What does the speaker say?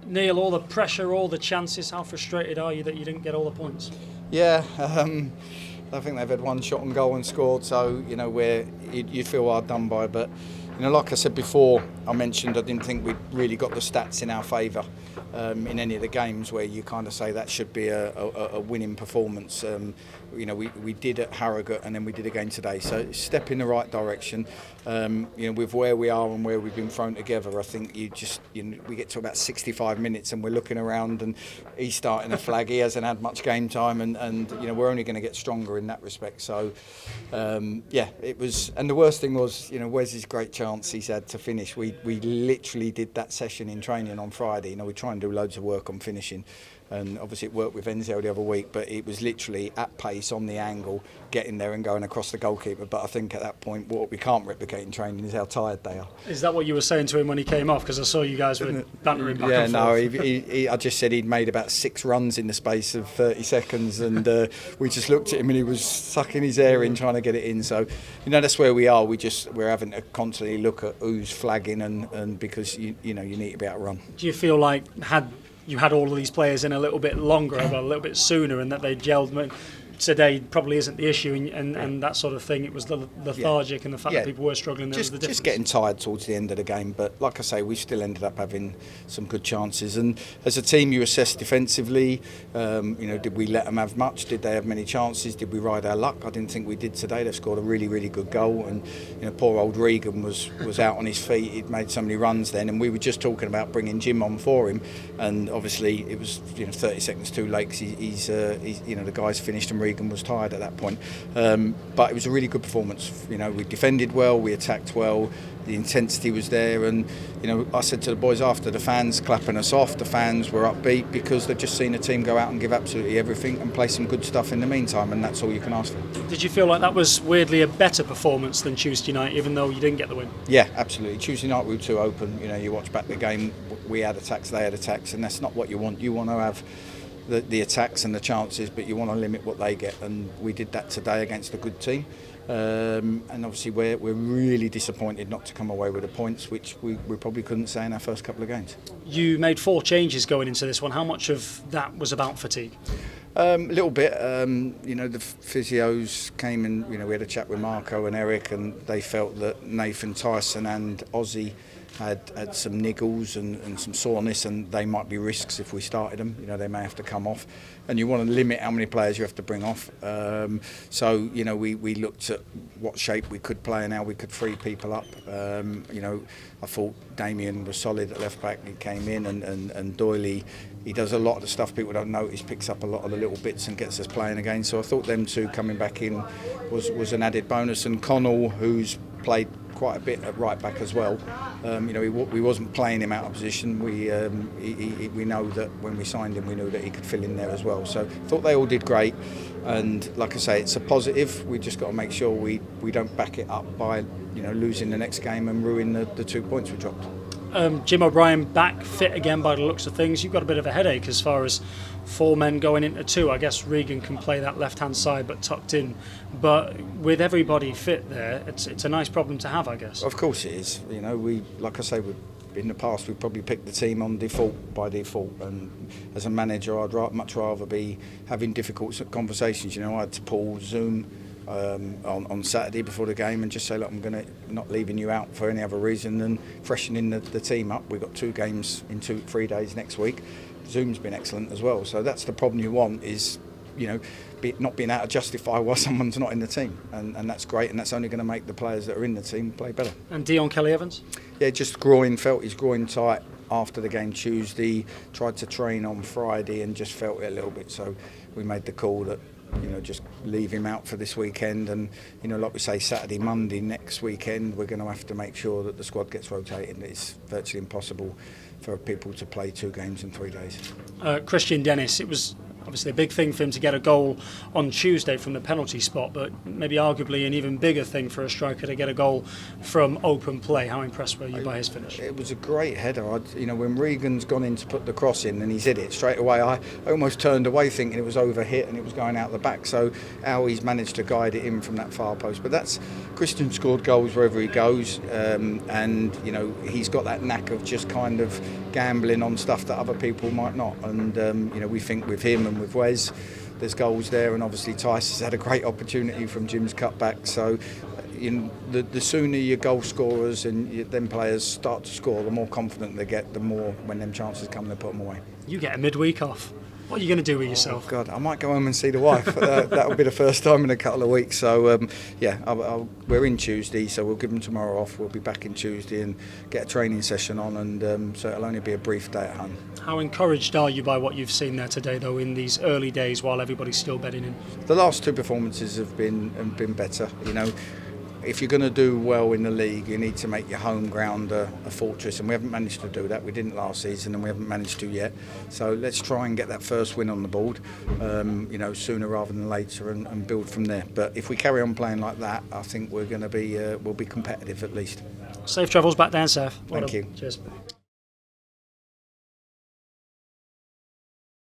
Neal, all the pressure, all the chances, how frustrated are you that you didn't get all the points? Yeah, I think they've had one shot on goal and scored, so where you feel hard done by. But like I said before, I mentioned I didn't think we'd really got the stats in our favour in any of the games where you kind of say that should be a winning performance. We did at Harrogate and then we did again today, so it's a step in the right direction. With where we are and where we've been thrown together, I think we get to about 65 minutes and we're looking around and he's starting a flag. He hasn't had much game time, and we're only going to get stronger in that respect. So it was. And the worst thing was, where's his great chance he's had to finish? We literally did that session in training on Friday. We try and do loads of work on finishing. And obviously it worked with Enzo the other week, but it was literally at pace, on the angle, getting there and going across the goalkeeper. But I think at that point, what we can't replicate in training is how tired they are. Is that what you were saying to him when he came off? Because I saw you guys were bantering back and forth. I just said he'd made about 6 runs in the space of 30 seconds, and we just looked at him and he was sucking his air in trying to get it in. So, that's where we are. We're having to constantly look at who's flagging, and because you need to be able to run. Do you feel like you had all of these players in a little bit longer, a little bit sooner, and that they gelled? Today probably isn't the issue, and that sort of thing. It was the lethargic and the fact that people were struggling. That was the difference. Just getting tired towards the end of the game. But like I say, we still ended up having some good chances. And as a team, you assess defensively. Did we let them have much? Did they have many chances? Did we ride our luck? I didn't think we did today. They scored a really, really good goal. And poor old Regan was out on his feet. He'd made so many runs then, and we were just talking about bringing Jim on for him. And obviously, it was 30 seconds too late. Cause he's the guys finished and Regan was tired at that point, but it was a really good performance. We defended well, we attacked well, the intensity was there, and I said to the boys after, the fans clapping us off, the fans were upbeat because they've just seen a team go out and give absolutely everything and play some good stuff in the meantime, and that's all you can ask for. Did you feel like that was weirdly a better performance than Tuesday night, even though you didn't get the win? Yeah, absolutely. Tuesday night we were too open. You watch back the game, we had attacks, they had attacks, and that's not what you want. You want to have the attacks and the chances, but you want to limit what they get, and we did that today against a good team. And obviously we're really disappointed not to come away with the points, which we probably couldn't say in our first couple of games. You made 4 changes going into this one. How much of that was about fatigue? A little bit. The physios came and we had a chat with Marco and Eric, and they felt that Nathan Tyson and Ozzy had some niggles and some soreness, and they might be risks if we started them. They may have to come off, and you want to limit how many players you have to bring off. So we looked at what shape we could play and how we could free people up. I thought Damien was solid at left back. He came in, and Doyley, he does a lot of the stuff people don't notice, picks up a lot of the little bits and gets us playing again. So I thought them two coming back in was an added bonus. And Connell, who's played quite a bit at right back as well. We wasn't playing him out of position. We know that when we signed him, we knew that he could fill in there as well. So I thought they all did great. And like I say, it's a positive. We just got to make sure we don't back it up by losing the next game and ruin the 2 points we dropped. Jim O'Brien back fit again by the looks of things. You've got a bit of a headache as far as 4 men going into 2. I guess Regan can play that left-hand side but tucked in. But with everybody fit there, it's a nice problem to have, I guess. Of course it is. Like I say, in the past we probably picked the team on by default, and as a manager I'd much rather be having difficult conversations. I had to pull Zoom on Saturday before the game and just say, look, I'm not leaving you out for any other reason than freshening the team up. We've got 2 games in 3 days next week. Zoom's been excellent as well, so that's the problem you want, is not being able to justify why someone's not in the team, and that's great, and that's only going to make the players that are in the team play better. And Dion Kelly-Evans? Yeah, just felt his groin tight after the game Tuesday, tried to train on Friday and just felt it a little bit, so we made the call that just leave him out for this weekend, and like we say, Saturday, Monday next weekend we're going to have to make sure that the squad gets rotated. It's virtually impossible for people to play 2 games in 3 days. Christian Dennis, it was obviously a big thing for him to get a goal on Tuesday from the penalty spot, but maybe arguably an even bigger thing for a striker to get a goal from open play. How impressed were you by his finish? It was a great header. When Regan's gone in to put the cross in and he's hit it straight away, I almost turned away thinking it was over hit and it was going out the back. So how he's managed to guide it in from that far post. But that's Christian scored goals wherever he goes, and he's got that knack of just kind of gambling on stuff that other people might not. And we think with him and with Wes, there's goals there, and obviously Tice has had a great opportunity from Jim's cutback. So the sooner your goal scorers and them players start to score, the more confident they get, the more when them chances come they put them away. You get a midweek off. What are you going to do with yourself? Oh God, I might go home and see the wife. That'll be the first time in a couple of weeks. So we're in Tuesday, so we'll give them tomorrow off. We'll be back in Tuesday and get a training session on, and so it'll only be a brief day at home. How encouraged are you by what you've seen there today, though, in these early days while everybody's still bedding in? The last two performances have been better. If you're going to do well in the league, you need to make your home ground a fortress, and we haven't managed to do that. We didn't last season, and we haven't managed to yet. So let's try and get that first win on the board, sooner rather than later, and build from there. But if we carry on playing like that, I think we're going to be we'll be competitive at least. Safe travels back down south. Thank you. Cheers.